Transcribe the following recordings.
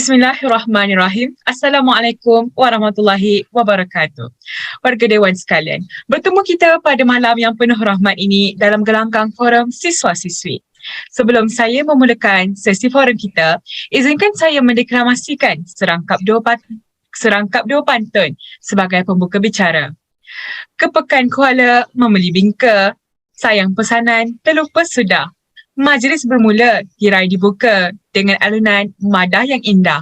Bismillahirrahmanirrahim. Assalamualaikum warahmatullahi wabarakatuh. Warga Dewan sekalian, bertemu kita pada malam yang penuh rahmat ini dalam gelanggang forum siswa-siswi. Sebelum saya memulakan sesi forum kita, izinkan saya mendeklamasikan serangkap dua pantun sebagai pembuka bicara. Kepekan Kuala membeli bingka, sayang pesanan terlupa sudah. Majlis bermula, tirai dibuka dengan alunan madah yang indah.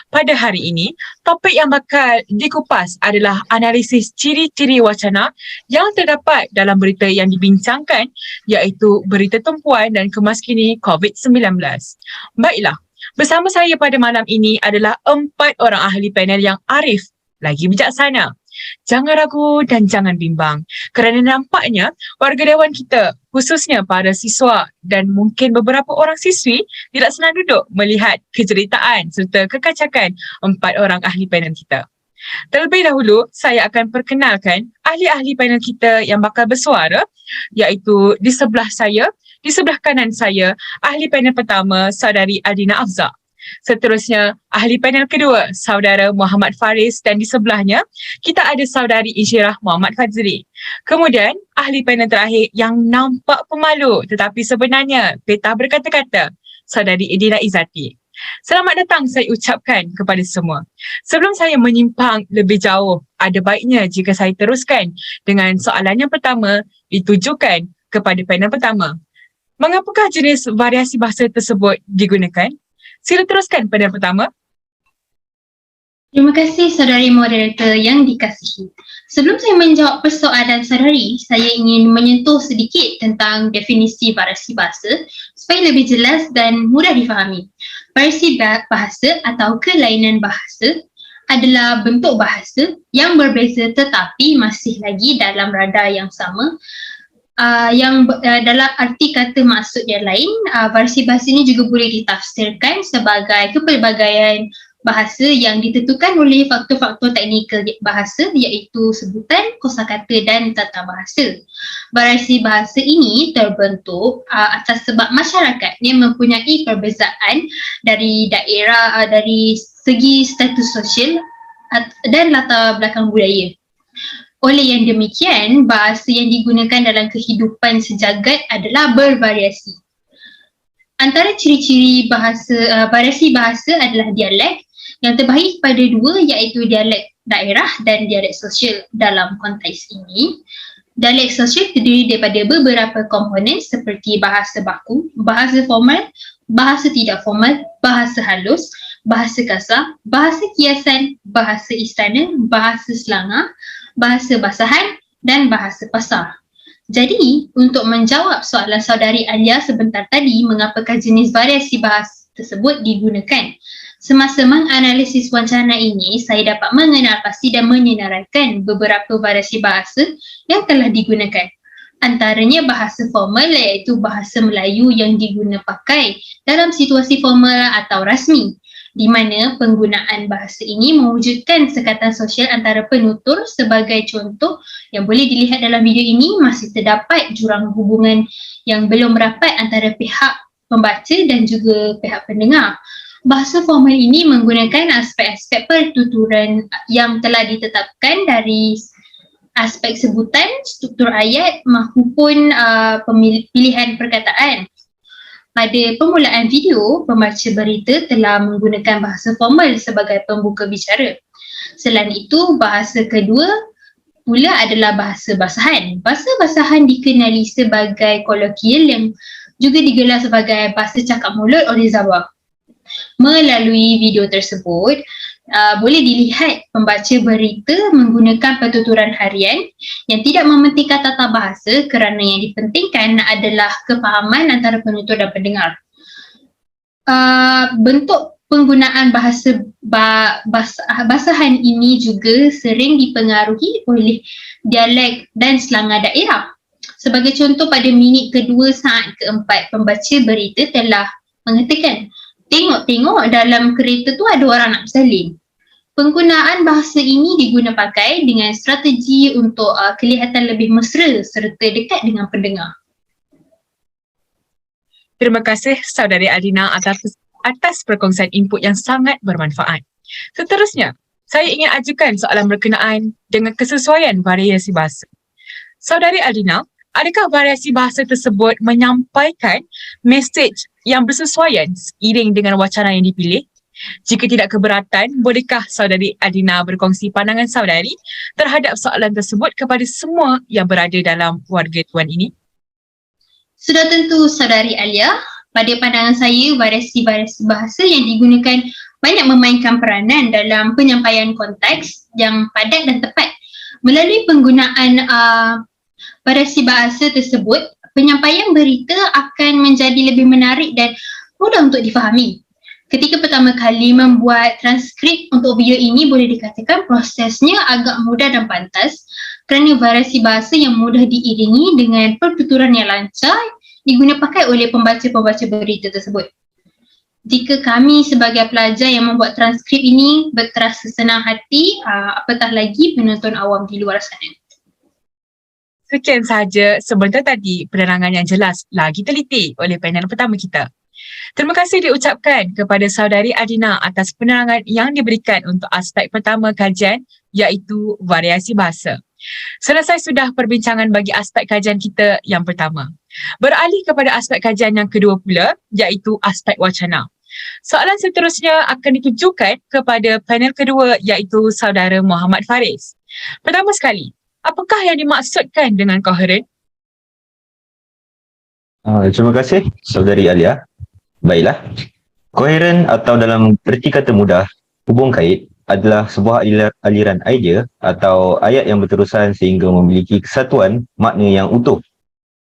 Pada hari ini, topik yang bakal dikupas adalah analisis ciri-ciri wacana yang terdapat dalam berita yang dibincangkan, iaitu berita tumpuan dan kemaskini COVID-19. Baiklah, bersama saya pada malam ini adalah 4 orang ahli panel yang arif lagi bijaksana. Jangan ragu dan jangan bimbang kerana nampaknya warga dewan kita, khususnya para siswa dan mungkin beberapa orang siswi, tidak senang duduk melihat kejeritaan serta kekacakan 4 orang ahli panel kita. Terlebih dahulu, saya akan perkenalkan ahli-ahli panel kita yang bakal bersuara, iaitu di sebelah saya, di sebelah kanan saya, ahli panel pertama, Saudari Adina Afzal. Seterusnya, ahli panel kedua, Saudara Muhammad Faris, dan di sebelahnya, kita ada Saudari Insyirah Muhammad Fazli. Kemudian, ahli panel terakhir yang nampak pemalu tetapi sebenarnya petah berkata-kata, Saudari Edina Izzati. Selamat datang saya ucapkan kepada semua. Sebelum saya menyimpang lebih jauh, ada baiknya jika saya teruskan dengan soalan yang pertama ditujukan kepada panel pertama. Mengapakah jenis variasi bahasa tersebut digunakan? Sila teruskan panel pertama. Terima kasih saudari moderator yang dikasihi. Sebelum saya menjawab persoalan saudari, saya ingin menyentuh sedikit tentang definisi variasi bahasa supaya lebih jelas dan mudah difahami. Variasi bahasa atau kelainan bahasa adalah bentuk bahasa yang berbeza tetapi masih lagi dalam radar yang sama. Dalam arti kata maksud yang lain, variasi bahasa ini juga boleh ditafsirkan sebagai kepelbagaian bahasa yang ditentukan oleh faktor-faktor teknikal bahasa, iaitu sebutan, kosakata dan tata bahasa. Variasi bahasa ini terbentuk atas sebab masyarakat yang mempunyai perbezaan dari daerah, dari segi status sosial dan latar belakang budaya. Oleh yang demikian, bahasa yang digunakan dalam kehidupan sejagat adalah bervariasi. Antara ciri-ciri variasi bahasa adalah dialek yang terbahagi pada dua, iaitu dialek daerah dan dialek sosial. Dalam konteks ini, dialek sosial terdiri daripada beberapa komponen seperti bahasa baku, bahasa formal, bahasa tidak formal, bahasa halus, bahasa kasar, bahasa kiasan, bahasa istana, bahasa selangor, bahasa basahan dan bahasa pasar. Jadi, untuk menjawab soalan saudari Alia sebentar tadi, mengapakah jenis variasi bahasa tersebut digunakan? Semasa menganalisis wacana ini, saya dapat mengenal pasti dan menyenaraikan beberapa variasi bahasa yang telah digunakan. Antaranya bahasa formal, iaitu bahasa Melayu yang digunakan pakai dalam situasi formal atau rasmi, di mana penggunaan bahasa ini mewujudkan sekatan sosial antara penutur. Sebagai contoh yang boleh dilihat dalam video ini, masih terdapat jurang hubungan yang belum rapat antara pihak pembaca dan juga pihak pendengar. Bahasa formal ini menggunakan aspek-aspek pertuturan yang telah ditetapkan dari aspek sebutan, struktur ayat maupun pilihan perkataan. Pada permulaan video, pembaca berita telah menggunakan bahasa formal sebagai pembuka bicara. Selain itu, bahasa kedua pula adalah bahasa basahan. Bahasa basahan dikenali sebagai kolokial yang juga digelar sebagai bahasa cakap mulut oleh Zawak. Melalui video tersebut, boleh dilihat pembaca berita menggunakan pertuturan harian yang tidak mementingkan tata bahasa kerana yang dipentingkan adalah kefahaman antara penutur dan pendengar. Bentuk penggunaan basahan ini juga sering dipengaruhi oleh dialek dan selangor daerah. Sebagai contoh, pada minit kedua saat keempat, pembaca berita telah mengatakan, tengok-tengok dalam kereta tu ada orang nak bersalin. Penggunaan bahasa ini diguna pakai dengan strategi untuk kelihatan lebih mesra serta dekat dengan pendengar. Terima kasih Saudari Adina atas perkongsian input yang sangat bermanfaat. Seterusnya, saya ingin ajukan soalan berkenaan dengan kesesuaian variasi bahasa. Saudari Aldina, adakah variasi bahasa tersebut menyampaikan mesej yang bersesuaian seiring dengan wacana yang dipilih? Jika tidak keberatan, bolehkah Saudari Aldina berkongsi pandangan saudari terhadap soalan tersebut kepada semua yang berada dalam warga tuan ini? Sudah tentu Saudari Alia, pada pandangan saya variasi-variasi bahasa yang digunakan banyak memainkan peranan dalam penyampaian konteks yang padat dan tepat. Melalui penggunaan variasi bahasa tersebut, penyampaian berita akan menjadi lebih menarik dan mudah untuk difahami. Ketika pertama kali membuat transkrip untuk video ini, boleh dikatakan prosesnya agak mudah dan pantas kerana variasi bahasa yang mudah diiringi dengan pertuturan yang lancar diguna pakai oleh pembaca-pembaca berita tersebut. Jika kami sebagai pelajar yang membuat transkrip ini berterasa senang hati, apatah lagi penonton awam di luar sana. Sekian sahaja sebentar tadi penerangan yang jelas lagi teliti oleh panel pertama kita. Terima kasih diucapkan kepada Saudari Aldina atas penerangan yang diberikan untuk aspek pertama kajian iaitu variasi bahasa. Selesai sudah perbincangan bagi aspek kajian kita yang pertama. Beralih kepada aspek kajian yang kedua pula iaitu aspek wacana. Soalan seterusnya akan ditujukan kepada panel kedua iaitu Saudara Muhammad Faris. Pertama sekali, apakah yang dimaksudkan dengan koheren? Terima kasih Saudari Alia. Baiklah, koheren atau dalam erti kata mudah, hubung kait adalah sebuah aliran idea atau ayat yang berterusan sehingga memiliki kesatuan makna yang utuh.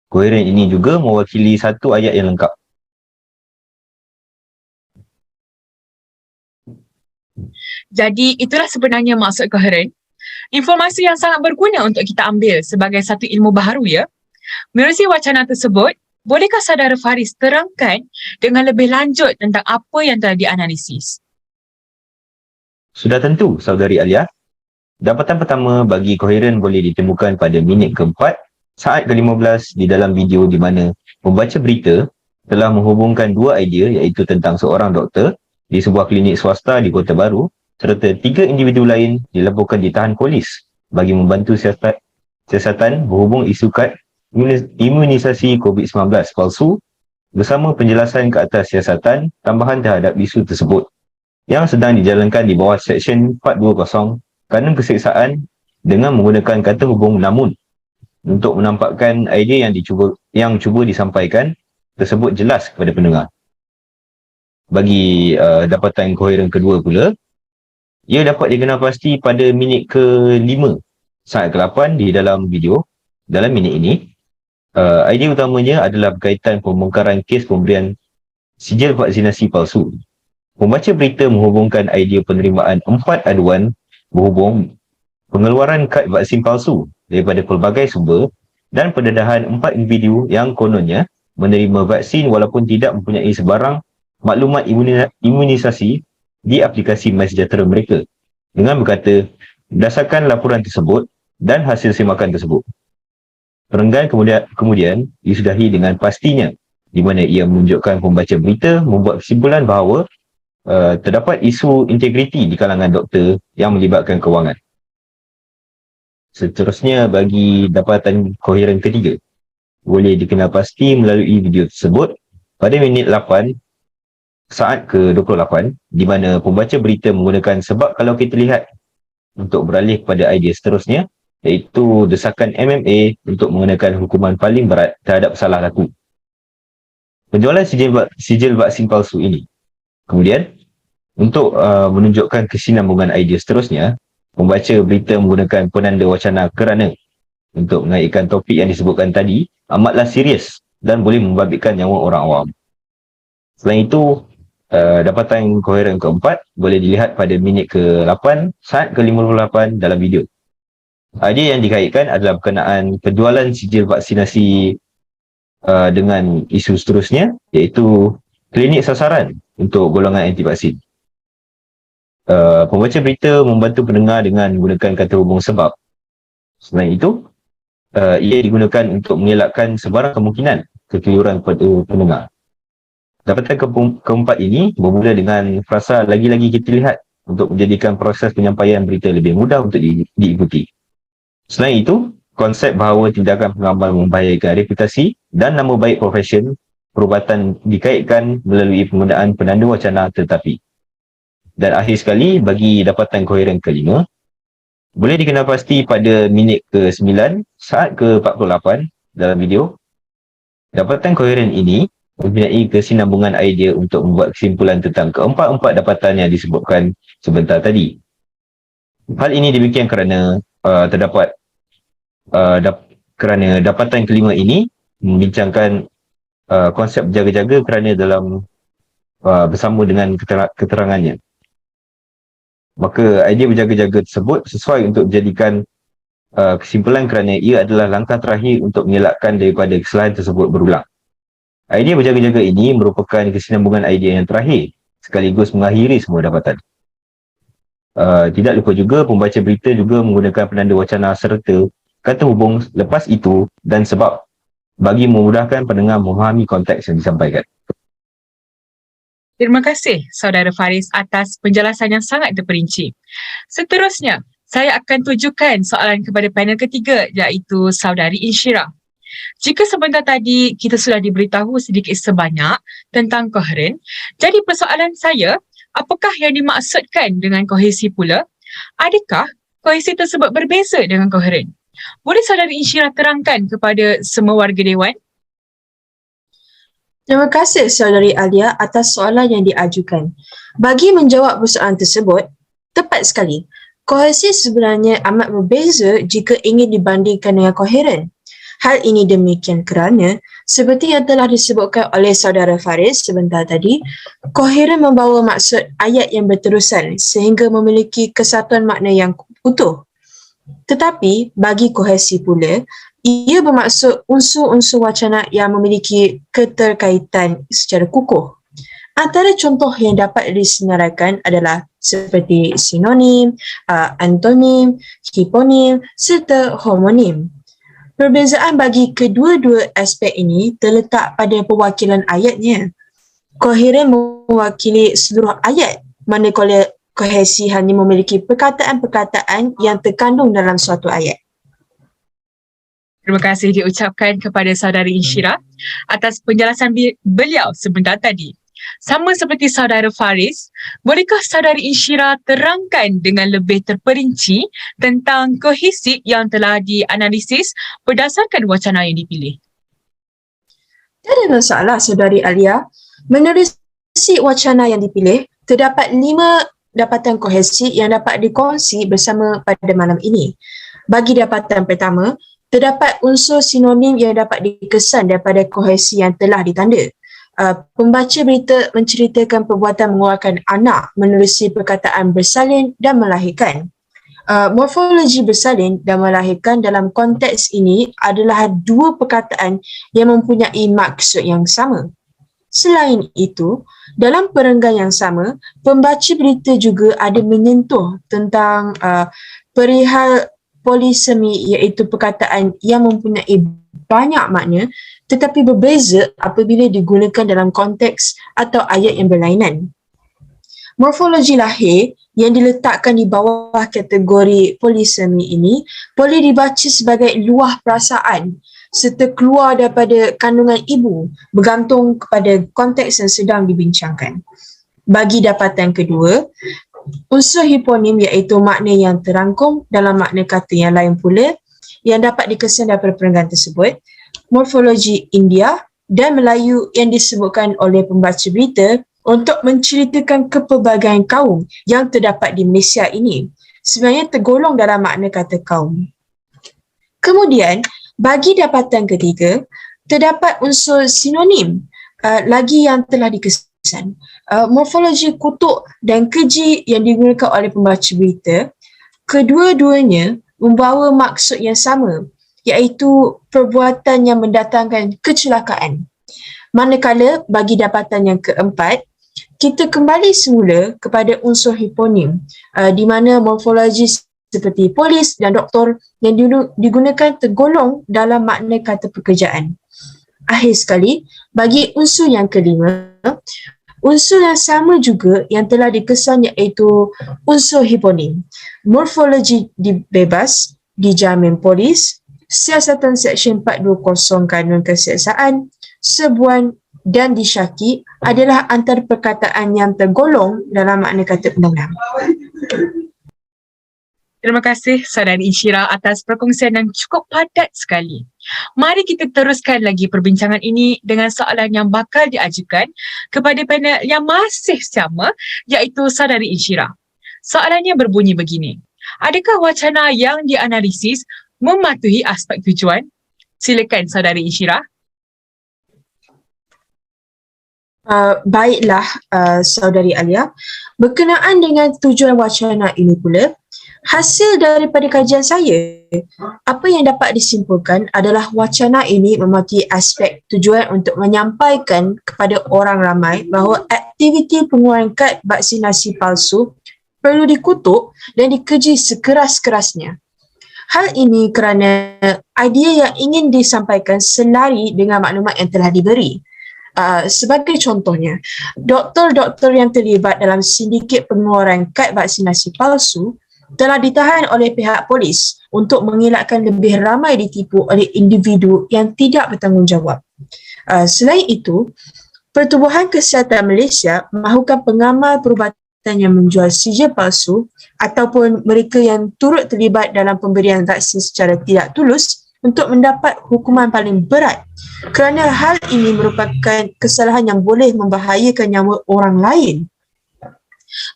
Koheren ini juga mewakili satu ayat yang lengkap. Jadi itulah sebenarnya maksud koheren. Informasi yang sangat berguna untuk kita ambil sebagai satu ilmu baharu ya. Menerusi wacana tersebut, bolehkah Saudara Faris terangkan dengan lebih lanjut tentang apa yang telah dianalisis? Sudah tentu Saudari Alia. Dapatan pertama bagi koheren boleh ditemukan pada minit keempat saat ke-15 di dalam video di mana pembaca berita telah menghubungkan dua idea iaitu tentang seorang doktor di sebuah klinik swasta di Kota Baru serta 3 individu lain dilaporkan ditahan polis bagi membantu siasatan berhubung isu kad imunisasi COVID-19 palsu bersama penjelasan ke atas siasatan tambahan terhadap isu tersebut yang sedang dijalankan di bawah Seksyen 420 Kanun Keseksaan dengan menggunakan kata hubung namun untuk menampakkan idea yang cuba disampaikan tersebut jelas kepada pendengar. Bagi dapatan koheren kedua pula, ia dapat dikenal pasti pada minit ke-5 saat ke-8 di dalam video. Dalam minit ini, idea utamanya adalah berkaitan pembongkaran kes pemberian sijil vaksinasi palsu. Pembaca berita menghubungkan idea penerimaan 4 aduan berhubung pengeluaran kad vaksin palsu daripada pelbagai sumber dan pendedahan 4 individu yang kononnya menerima vaksin walaupun tidak mempunyai sebarang maklumat imunisasi di aplikasi MySejahtera mereka dengan berkata berdasarkan laporan tersebut dan hasil semakan tersebut. Perenggan kemudian disudahi dengan pastinya di mana ia menunjukkan pembaca berita membuat kesimpulan bahawa terdapat isu integriti di kalangan doktor yang melibatkan kewangan. Seterusnya bagi dapatan koheren ketiga, boleh dikenal pasti melalui video tersebut pada minit 8 saat ke-28 di mana pembaca berita menggunakan sebab kalau kita lihat untuk beralih kepada idea seterusnya iaitu desakan MMA untuk mengenakan hukuman paling berat terhadap salah laku. Penjualan sijil vaksin palsu ini. Kemudian, untuk menunjukkan kesinambungan idea seterusnya, pembaca berita menggunakan penanda wacana kerana untuk mengaitkan topik yang disebutkan tadi amatlah serius dan boleh membabitkan nyawa orang awam. Selain itu, dapatan koheren keempat boleh dilihat pada minit ke-8 saat ke-58 dalam video. Idea yang dikaitkan adalah berkenaan penjualan sijil vaksinasi dengan isu seterusnya iaitu klinik sasaran untuk golongan anti vaksin. Pembaca berita membantu pendengar dengan menggunakan kata hubung sebab. Selain itu, ia digunakan untuk mengelakkan sebarang kemungkinan kekeliruan pada pendengar. Dapatan keempat ini bermula dengan frasa lagi-lagi kita lihat untuk menjadikan proses penyampaian berita lebih mudah untuk diikuti. Selain itu, konsep bahawa tindakan pengamal membahayakan reputasi dan nama baik profesion perubatan dikaitkan melalui penggunaan penanda wacana tetapi. Dan akhir sekali, bagi dapatan koheren kelima, boleh dikenal pasti pada minit ke-9 saat ke-48 dalam video. Dapatan koheren ini mempunyai kesinambungan idea untuk membuat kesimpulan tentang keempat-empat dapatan yang disebutkan sebentar tadi. Hal ini demikian kerana kerana dapatan kelima ini membincangkan konsep berjaga-jaga kerana dalam bersama dengan keterangannya. Maka idea berjaga-jaga tersebut sesuai untuk dijadikan kesimpulan kerana ia adalah langkah terakhir untuk mengelakkan daripada kesalahan tersebut berulang. Idea berjaga-jaga ini merupakan kesinambungan idea yang terakhir sekaligus mengakhiri semua dapatan. Tidak lupa juga pembaca berita juga menggunakan penanda wacana serta kata hubung lepas itu dan sebab bagi memudahkan pendengar memahami konteks yang disampaikan. Terima kasih Saudara Faris atas penjelasan yang sangat terperinci. Seterusnya, saya akan tujukan soalan kepada panel ketiga iaitu Saudari Insyirah. Jika sebentar tadi kita sudah diberitahu sedikit sebanyak tentang koheren, jadi persoalan saya, apakah yang dimaksudkan dengan kohesi pula? Adakah kohesi tersebut berbeza dengan koheren? Boleh Saudari Insyirah terangkan kepada semua warga Dewan? Terima kasih Saudari Alia atas soalan yang diajukan. Bagi menjawab persoalan tersebut, tepat sekali. Kohesi sebenarnya amat berbeza jika ingin dibandingkan dengan koheren. Hal ini demikian kerana, seperti yang telah disebutkan oleh Saudara Faris sebentar tadi, koheren membawa maksud ayat yang berterusan sehingga memiliki kesatuan makna yang utuh. Tetapi, bagi kohesi pula, ia bermaksud unsur-unsur wacana yang memiliki keterkaitan secara kukuh. Antara contoh yang dapat disenaraikan adalah seperti sinonim, antonim, hiponim serta homonim. Perbezaan bagi kedua-dua aspek ini terletak pada perwakilan ayatnya. Koheren mewakili seluruh ayat, manakala kohesi hanya memiliki perkataan-perkataan yang terkandung dalam suatu ayat. Terima kasih diucapkan kepada Saudari Insyirah atas penjelasan beliau sebentar tadi. Sama seperti Saudara Faris, bolehkah Saudari Insyirah terangkan dengan lebih terperinci tentang kohesi yang telah dianalisis berdasarkan wacana yang dipilih? Tiada masalah Saudari Alia. Menerusi wacana yang dipilih, terdapat 5 dapatan kohesi yang dapat dikongsi bersama pada malam ini. Bagi dapatan pertama, terdapat unsur sinonim yang dapat dikesan daripada kohesi yang telah ditanda. Pembaca berita menceritakan perbuatan mengeluarkan anak menerusi perkataan bersalin dan melahirkan. Morfologi bersalin dan melahirkan dalam konteks ini adalah 2 perkataan yang mempunyai maksud yang sama. Selain itu, dalam perenggan yang sama, pembaca berita juga ada menyentuh tentang perihal polisemi iaitu perkataan yang mempunyai banyak makna tetapi berbeza apabila digunakan dalam konteks atau ayat yang berlainan. Morfologi lahir yang diletakkan di bawah kategori polisemi ini boleh dibaca sebagai luah perasaan serta keluar daripada kandungan ibu bergantung kepada konteks yang sedang dibincangkan. Bagi dapatan kedua, unsur hiponim iaitu makna yang terangkum dalam makna kata yang lain pula yang dapat dikesan daripada perenggan tersebut. Morfologi India dan Melayu yang disebutkan oleh pembaca berita untuk menceritakan kepelbagaian kaum yang terdapat di Malaysia ini sebenarnya tergolong dalam makna kata kaum. Kemudian, bagi dapatan ketiga, terdapat unsur sinonim lagi yang telah dikesan. Morfologi kutuk dan keji yang digunakan oleh pembaca berita, kedua-duanya membawa maksud yang sama, iaitu perbuatan yang mendatangkan kecelakaan. Manakala bagi dapatan yang keempat, kita kembali semula kepada unsur hiponim di mana morfologi seperti polis dan doktor yang digunakan tergolong dalam makna kata pekerjaan. akhir sekali, bagi unsur yang kelima, unsur yang sama juga yang telah dikesan iaitu unsur hiponim. Morfologi bebas, dijamin polis, siasatan Seksyen 420 Kanun Kesiasaan, sebuan dan disyaki adalah antara perkataan yang tergolong dalam makna kata undang-undang. Terima kasih Saudari Insyirah atas perkongsian yang cukup padat sekali. Mari kita teruskan lagi perbincangan ini dengan soalan yang bakal diajukan kepada panel yang masih sama, iaitu Saudari Insyirah. Soalannya berbunyi begini. Adakah wacana yang dianalisis mematuhi aspek tujuan? Silakan Saudari Insyirah. Baiklah, Saudari Alia. Berkenaan dengan tujuan wacana ini pula, hasil daripada kajian saya, apa yang dapat disimpulkan adalah wacana ini mematuhi aspek tujuan untuk menyampaikan kepada orang ramai bahawa aktiviti pengeluaran kad vaksinasi palsu perlu dikutuk dan dikeji sekeras-kerasnya. Hal ini kerana idea yang ingin disampaikan selari dengan maklumat yang telah diberi. Sebagai contohnya, doktor-doktor yang terlibat dalam sindiket pengeluaran kad vaksinasi palsu telah ditahan oleh pihak polis untuk mengelakkan lebih ramai ditipu oleh individu yang tidak bertanggungjawab. Selain itu, Pertubuhan Kesihatan Malaysia mahukan pengamal perubatan yang menjual sijil palsu ataupun mereka yang turut terlibat dalam pemberian vaksin secara tidak tulus untuk mendapat hukuman paling berat kerana hal ini merupakan kesalahan yang boleh membahayakan nyawa orang lain.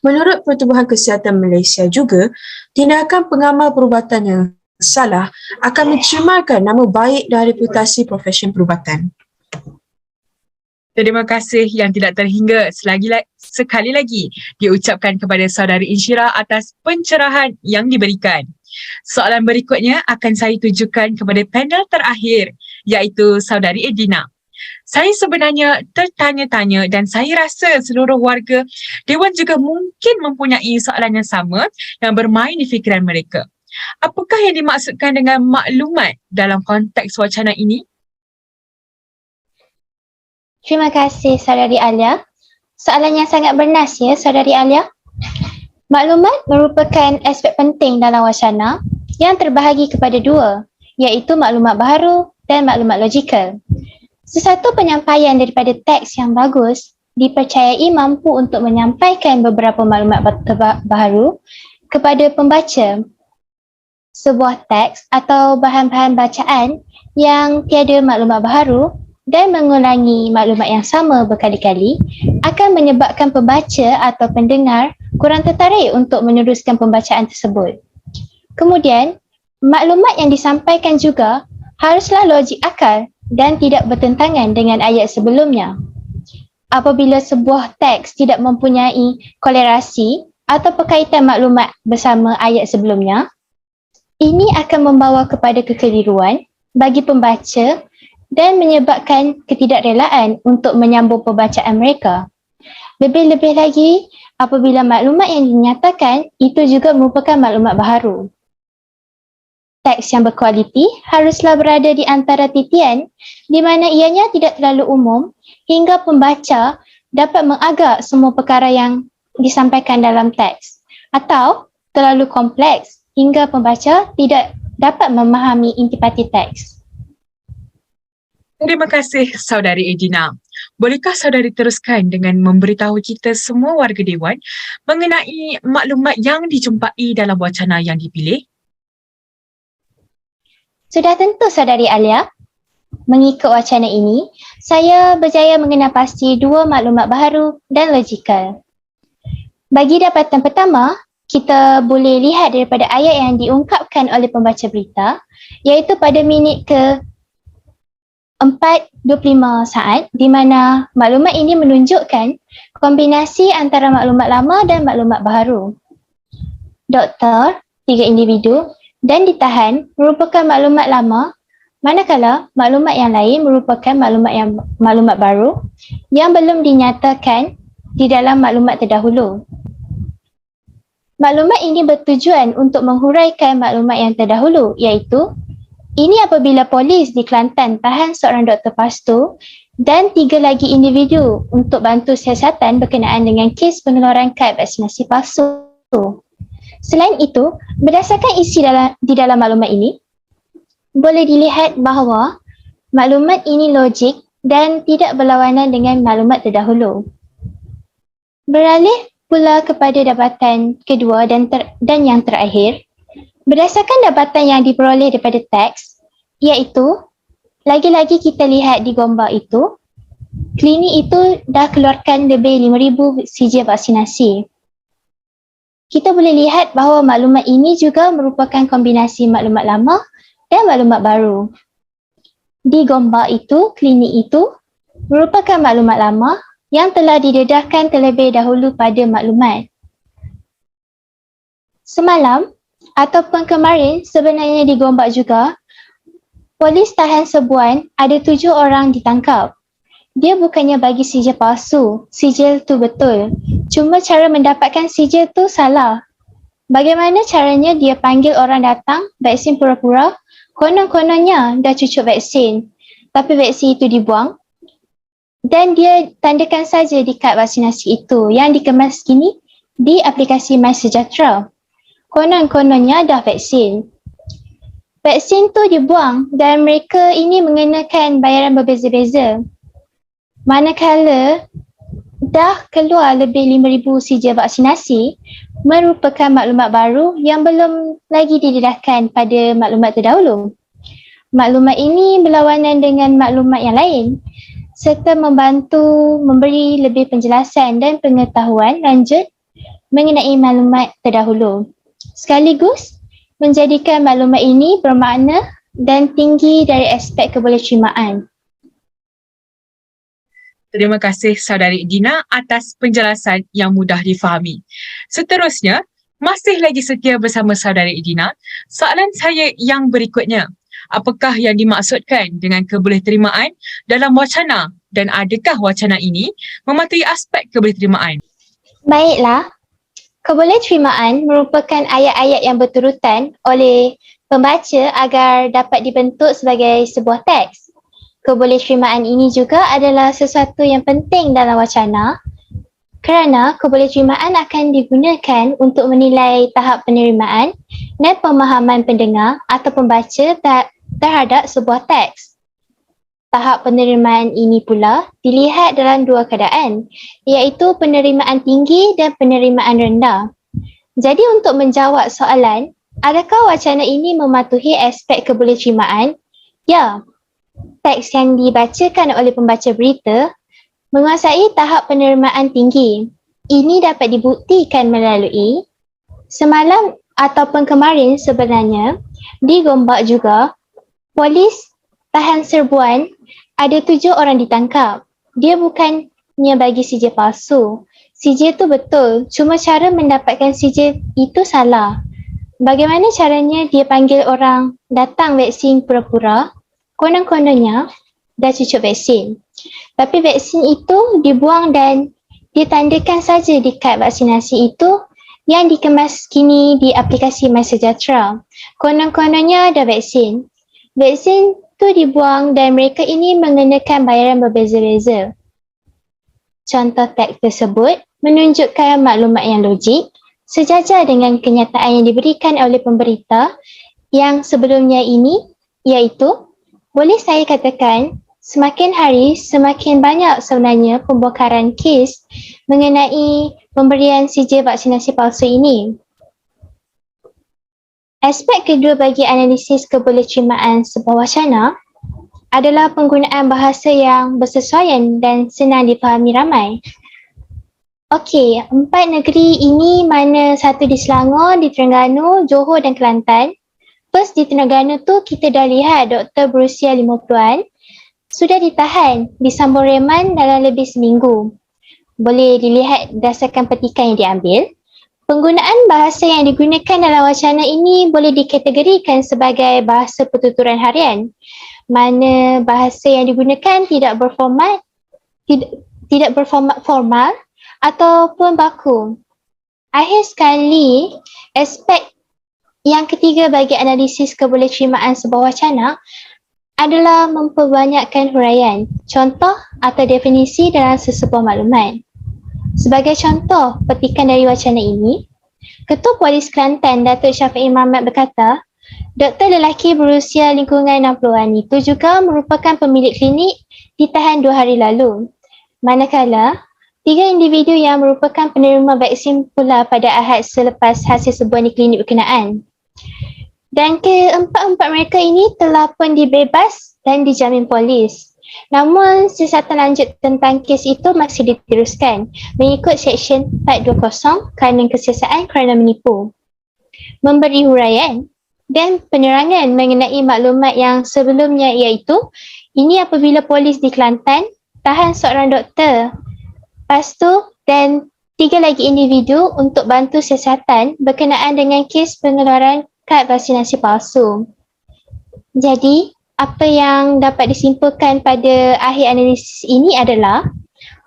Menurut Pertubuhan Kesihatan Malaysia juga, tindakan pengamal perubatan yang salah akan mencemarkan nama baik dan reputasi profesion perubatan. Terima kasih yang tidak terhingga sekali lagi diucapkan kepada Saudari Insyirah atas pencerahan yang diberikan. Soalan berikutnya akan saya tujukan kepada panel terakhir, iaitu Saudari Edina. Saya sebenarnya tertanya-tanya dan saya rasa seluruh warga Dewan juga mungkin mempunyai soalan yang sama yang bermain di fikiran mereka. Apakah yang dimaksudkan dengan maklumat dalam konteks wacana ini? Terima kasih Saudari Alia. Soalan yang sangat bernas ya Saudari Alia. Maklumat merupakan aspek penting dalam wacana yang terbahagi kepada dua, iaitu maklumat baharu dan maklumat logikal. Sesuatu penyampaian daripada teks yang bagus dipercayai mampu untuk menyampaikan beberapa maklumat baharu kepada pembaca. Sebuah teks atau bahan-bahan bacaan yang tiada maklumat baharu dan mengulangi maklumat yang sama berkali-kali akan menyebabkan pembaca atau pendengar kurang tertarik untuk meneruskan pembacaan tersebut. Kemudian, maklumat yang disampaikan juga haruslah logik akal dan tidak bertentangan dengan ayat sebelumnya. Apabila sebuah teks tidak mempunyai kolerasi atau perkaitan maklumat bersama ayat sebelumnya, ini akan membawa kepada kekeliruan bagi pembaca dan menyebabkan ketidakrelaan untuk menyambung pembacaan mereka. Lebih-lebih lagi, apabila maklumat yang dinyatakan itu juga merupakan maklumat baharu. Teks yang berkualiti haruslah berada di antara titian di mana ianya tidak terlalu umum hingga pembaca dapat mengagak semua perkara yang disampaikan dalam teks atau terlalu kompleks hingga pembaca tidak dapat memahami intipati teks. Terima kasih Saudari Edina. Bolehkah saudari teruskan dengan memberitahu kita semua warga Dewan mengenai maklumat yang dijumpai dalam wacana yang dipilih? Sudah tentu Saudari Alia. Mengikut wacana ini, saya berjaya mengenal pasti dua maklumat baharu dan logikal. Bagi dapatan pertama, kita boleh lihat daripada ayat yang diungkapkan oleh pembaca berita, iaitu pada minit ke 4:25 saat, di mana maklumat ini menunjukkan kombinasi antara maklumat lama dan maklumat baharu. Doktor, 3 individu dan ditahan merupakan maklumat lama, manakala maklumat yang lain merupakan maklumat baru yang belum dinyatakan di dalam maklumat terdahulu. Maklumat ini bertujuan untuk menghuraikan maklumat yang terdahulu, iaitu Ini apabila polis di Kelantan tahan seorang doktor pastu dan 3 lagi individu untuk bantu siasatan berkenaan dengan kes penularan kad vaksinasi palsu. Selain itu, berdasarkan isi di dalam maklumat ini, boleh dilihat bahawa maklumat ini logik dan tidak berlawanan dengan maklumat terdahulu. Beralih pula kepada dapatan kedua dan yang terakhir, berdasarkan dapatan yang diperoleh daripada teks, iaitu lagi-lagi kita lihat di gambar itu, klinik itu dah keluarkan lebih 5,000 sijil vaksinasi. Kita boleh lihat bahawa maklumat ini juga merupakan kombinasi maklumat lama dan maklumat baru. Di gambar itu, klinik itu merupakan maklumat lama yang telah didedahkan terlebih dahulu pada maklumat. Semalam ataupun kemarin sebenarnya digombak juga, polis tahan Serbuan ada 7 orang ditangkap. Dia bukannya bagi sijil palsu, sijil tu betul. Cuma cara mendapatkan sijil tu salah. Bagaimana caranya dia panggil orang datang, vaksin pura-pura, konon-kononnya dah cucuk vaksin. Tapi vaksin itu dibuang dan dia tandakan saja di kad vaksinasi itu yang dikemas kini di aplikasi MySejahtera. Konon-kononnya dah vaksin. Vaksin tu dibuang dan mereka ini mengenakan bayaran berbeza-beza. Manakala dah keluar lebih 5,000 sijil vaksinasi merupakan maklumat baru yang belum lagi didedahkan pada maklumat terdahulu. Maklumat ini berlawanan dengan maklumat yang lain serta membantu memberi lebih penjelasan dan pengetahuan lanjut mengenai maklumat terdahulu. Sekaligus menjadikan maklumat ini bermakna dan tinggi dari aspek kebolehterimaan. Terima kasih Saudari Dina atas penjelasan yang mudah difahami. Seterusnya, masih lagi setia bersama Saudari Dina, soalan saya yang berikutnya. Apakah yang dimaksudkan dengan kebolehterimaan dalam wacana dan adakah wacana ini mematuhi aspek kebolehterimaan? Baiklah, kebolehterimaan merupakan ayat-ayat yang berturutan oleh pembaca agar dapat dibentuk sebagai sebuah teks. Kebolehterimaan ini juga adalah sesuatu yang penting dalam wacana kerana kebolehterimaan akan digunakan untuk menilai tahap penerimaan dan pemahaman pendengar atau pembaca terhadap sebuah teks. Tahap penerimaan ini pula dilihat dalam 2 keadaan, iaitu penerimaan tinggi dan penerimaan rendah. Jadi untuk menjawab soalan, adakah wacana ini mematuhi aspek kebolehterimaan? Ya, teks yang dibacakan oleh pembaca berita menguasai tahap penerimaan tinggi. Ini dapat dibuktikan melalui semalam ataupun kemarin sebenarnya digombak juga, polis tahan Serbuan ada 7 orang ditangkap. Dia bukannya bagi sijil palsu. Sijil tu betul, cuma cara mendapatkan sijil itu salah. Bagaimana caranya dia panggil orang datang vaksin pura-pura, konon-kononnya dah cucuk vaksin. Tapi vaksin itu dibuang dan ditandakan saja di kad vaksinasi itu yang dikemas kini di aplikasi MySejahtera. Konon-kononnya dah vaksin. Vaksin tu dibuang dan mereka ini mengenakan bayaran berbeza-beza. Contoh teks tersebut menunjukkan maklumat yang logik sejajar dengan kenyataan yang diberikan oleh pemberita yang sebelumnya ini, iaitu boleh saya katakan semakin hari semakin banyak sebenarnya pembongkaran kes mengenai pemberian sijil vaksinasi palsu ini. Aspek kedua bagi analisis kebolehterimaan sebuah wacana adalah penggunaan bahasa yang bersesuaian dan senang difahami ramai. Okey, 4 negeri ini mana satu di Selangor, di Terengganu, Johor dan Kelantan. First di Terengganu tu kita dah lihat doktor berusia 50-an sudah ditahan di sambung reman dalam lebih seminggu. Boleh dilihat berdasarkan petikan yang diambil. Penggunaan bahasa yang digunakan dalam wacana ini boleh dikategorikan sebagai bahasa pertuturan harian, mana bahasa yang digunakan tidak berformat formal ataupun baku. Akhir sekali, aspek Yang ketiga bagi analisis kebolehterimaan sebuah wacana adalah memperbanyakkan huraian, contoh atau definisi dalam sesebuah maklumat. Sebagai contoh petikan dari wacana ini, Ketua Polis Kelantan Datuk Syafiq Mamat berkata, doktor lelaki berusia lingkungan 60-an itu juga merupakan pemilik klinik ditahan 2 hari lalu. Manakala, 3 individu yang merupakan penerima vaksin pula pada Ahad selepas hasil sebuah klinik berkenaan. Dan keempat-empat mereka ini telah pun dibebas dan dijamin polis. Namun, siasatan lanjut tentang kes itu masih diteruskan mengikut Seksyen 420 kerana kesiasaan kerana menipu, memberi huraian dan penerangan mengenai maklumat yang sebelumnya, iaitu ini apabila polis di Kelantan tahan seorang doktor, pastu dan 3 lagi individu untuk bantu siasatan berkenaan dengan kes pengeluaran kad vaksinasi palsu. Jadi, apa yang dapat disimpulkan pada akhir analisis ini adalah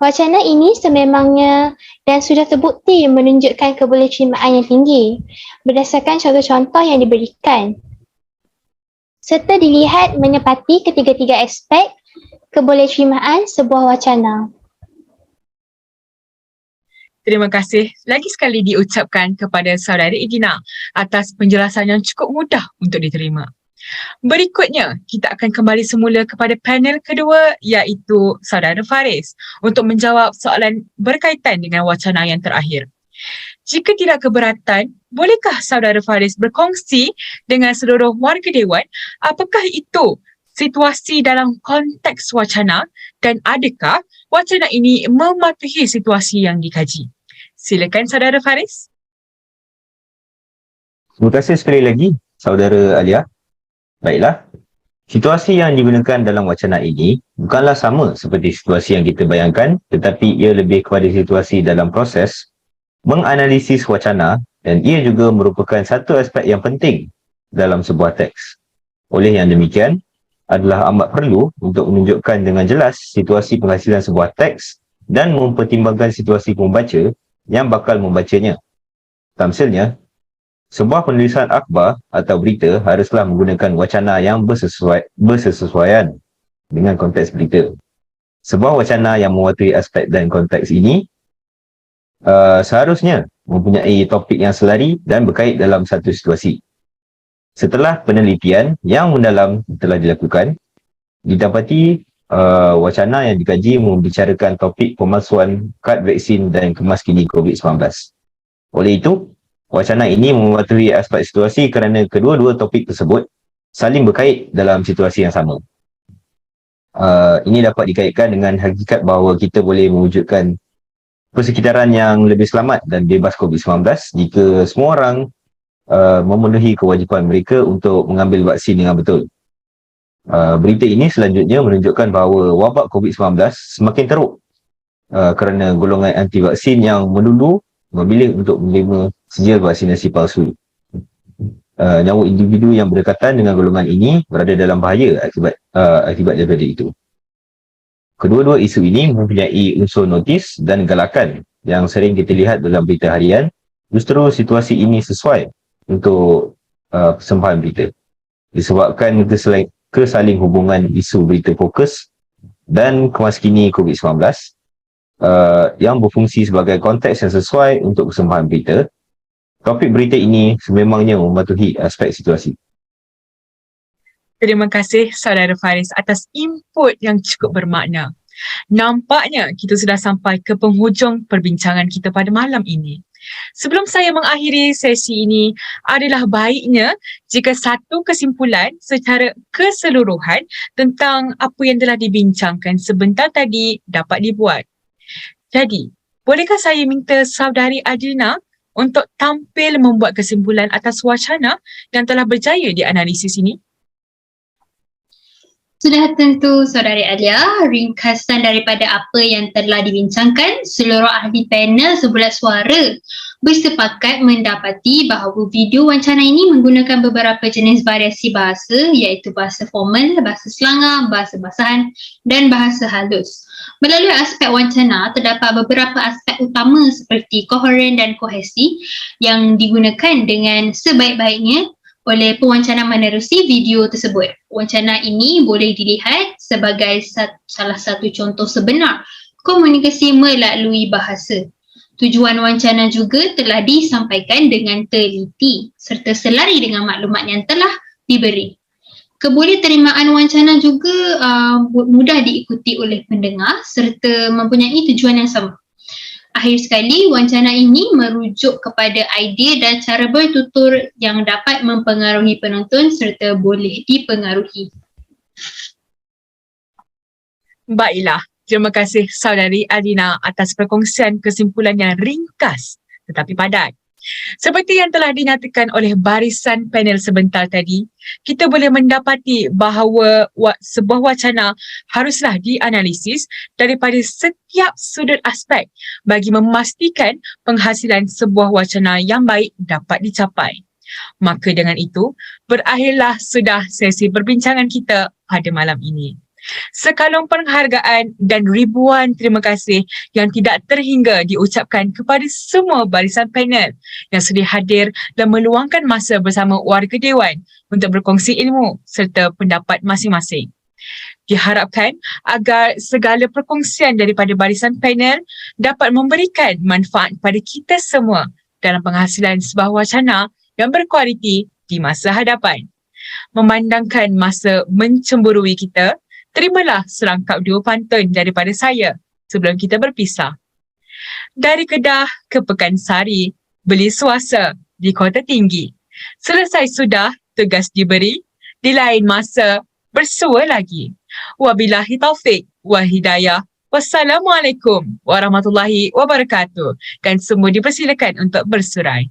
wacana ini sememangnya dan sudah terbukti menunjukkan kebolehterimaan yang tinggi berdasarkan contoh-contoh yang diberikan serta dilihat menepati ketiga-tiga aspek kebolehterimaan sebuah wacana. Terima kasih lagi sekali diucapkan kepada saudara Edina atas penjelasan yang cukup mudah untuk diterima. Berikutnya, kita akan kembali semula kepada panel kedua iaitu saudara Faris untuk menjawab soalan berkaitan dengan wacana yang terakhir. Jika tidak keberatan, bolehkah saudara Faris berkongsi dengan seluruh warga Dewan apakah itu situasi dalam konteks wacana dan adakah wacana ini mematuhi situasi yang dikaji? Silakan saudara Faris. Terima kasih sekali lagi, saudara Alia. Baiklah, situasi yang digunakan dalam wacana ini bukanlah sama seperti situasi yang kita bayangkan, tetapi ia lebih kepada situasi dalam proses menganalisis wacana dan ia juga merupakan satu aspek yang penting dalam sebuah teks. Oleh yang demikian, adalah amat perlu untuk menunjukkan dengan jelas situasi penghasilan sebuah teks dan mempertimbangkan situasi pembaca yang bakal membacanya. Tamsilnya, sebuah penulisan akhbar atau berita haruslah menggunakan wacana yang bersesuaian dengan konteks berita. Sebuah wacana yang mewakili aspek dan konteks ini seharusnya mempunyai topik yang selari dan berkait dalam satu situasi. Setelah penelitian yang mendalam telah dilakukan, didapati wacana yang dikaji membicarakan topik pemalsuan kad vaksin dan kemaskini COVID-19. Oleh itu, wacana ini mematuhi aspek situasi kerana kedua-dua topik tersebut saling berkait dalam situasi yang sama. Ini dapat dikaitkan dengan hakikat bahawa kita boleh mewujudkan persekitaran yang lebih selamat dan bebas COVID-19 jika semua orang memenuhi kewajipan mereka untuk mengambil vaksin dengan betul. Berita ini selanjutnya menunjukkan bahawa wabak COVID-19 semakin teruk kerana golongan anti vaksin yang menundur memilih untuk menerima sijil vaksinasi palsu. Nyawa individu yang berdekatan dengan golongan ini berada dalam bahaya akibat daripada itu. Kedua-dua isu ini mempunyai unsur notis dan galakan yang sering kita lihat dalam berita harian. Justru situasi ini sesuai untuk persembahan berita disebabkan kesaling hubungan isu berita fokus dan kemaskini COVID-19 yang berfungsi sebagai konteks yang sesuai untuk persembahan berita. Topik berita ini sememangnya mematuhi aspek situasi. Terima kasih saudara Faris atas input yang cukup bermakna. Nampaknya kita sudah sampai ke penghujung perbincangan kita pada malam ini. Sebelum saya mengakhiri sesi ini, adalah baiknya jika satu kesimpulan secara keseluruhan tentang apa yang telah dibincangkan sebentar tadi dapat dibuat. Jadi, bolehkah saya minta saudari Adina untuk tampil membuat kesimpulan atas wacana yang telah berjaya dianalisis ini? Sudah tentu Saudari Alia, ringkasan daripada apa yang telah dibincangkan, seluruh ahli panel sebulat suara bersepakat mendapati bahawa video wawancara ini menggunakan beberapa jenis variasi bahasa iaitu bahasa formal, bahasa slangar, bahasa basahan dan bahasa halus. Melalui aspek wawancara, terdapat beberapa aspek utama seperti koheren dan kohesi yang digunakan dengan sebaik-baiknya oleh pewawancara menerusi video tersebut. Wawancara ini boleh dilihat sebagai salah satu contoh sebenar komunikasi melalui bahasa. Tujuan wawancara juga telah disampaikan dengan teliti serta selari dengan maklumat yang telah diberi. Kebolehterimaan wawancara juga mudah diikuti oleh pendengar serta mempunyai tujuan yang sama. Akhir sekali, wawancara ini merujuk kepada idea dan cara bertutur yang dapat mempengaruhi penonton serta boleh dipengaruhi. Baiklah, terima kasih Saudari Alina atas perkongsian kesimpulan yang ringkas tetapi padat. Seperti yang telah dinyatakan oleh barisan panel sebentar tadi, kita boleh mendapati bahawa sebuah wacana haruslah dianalisis daripada setiap sudut aspek bagi memastikan penghasilan sebuah wacana yang baik dapat dicapai. Maka dengan itu, berakhirlah sudah sesi perbincangan kita pada malam ini. Sekalung penghargaan dan ribuan terima kasih yang tidak terhingga diucapkan kepada semua barisan panel yang sudi hadir dan meluangkan masa bersama warga Dewan untuk berkongsi ilmu serta pendapat masing-masing. Diharapkan agar segala perkongsian daripada barisan panel dapat memberikan manfaat kepada kita semua dalam penghasilan sebuah wacana yang berkualiti di masa hadapan. Memandangkan masa mencemburui kita, terimalah serangkap dua pantun daripada saya sebelum kita berpisah. Dari Kedah ke Pekansari, beli suasa di Kota Tinggi. Selesai sudah tugas diberi, di lain masa bersua lagi. Wabillahi taufik wa hidayah. Wassalamualaikum warahmatullahi wabarakatuh. Dan semua dipersilakan untuk bersurai.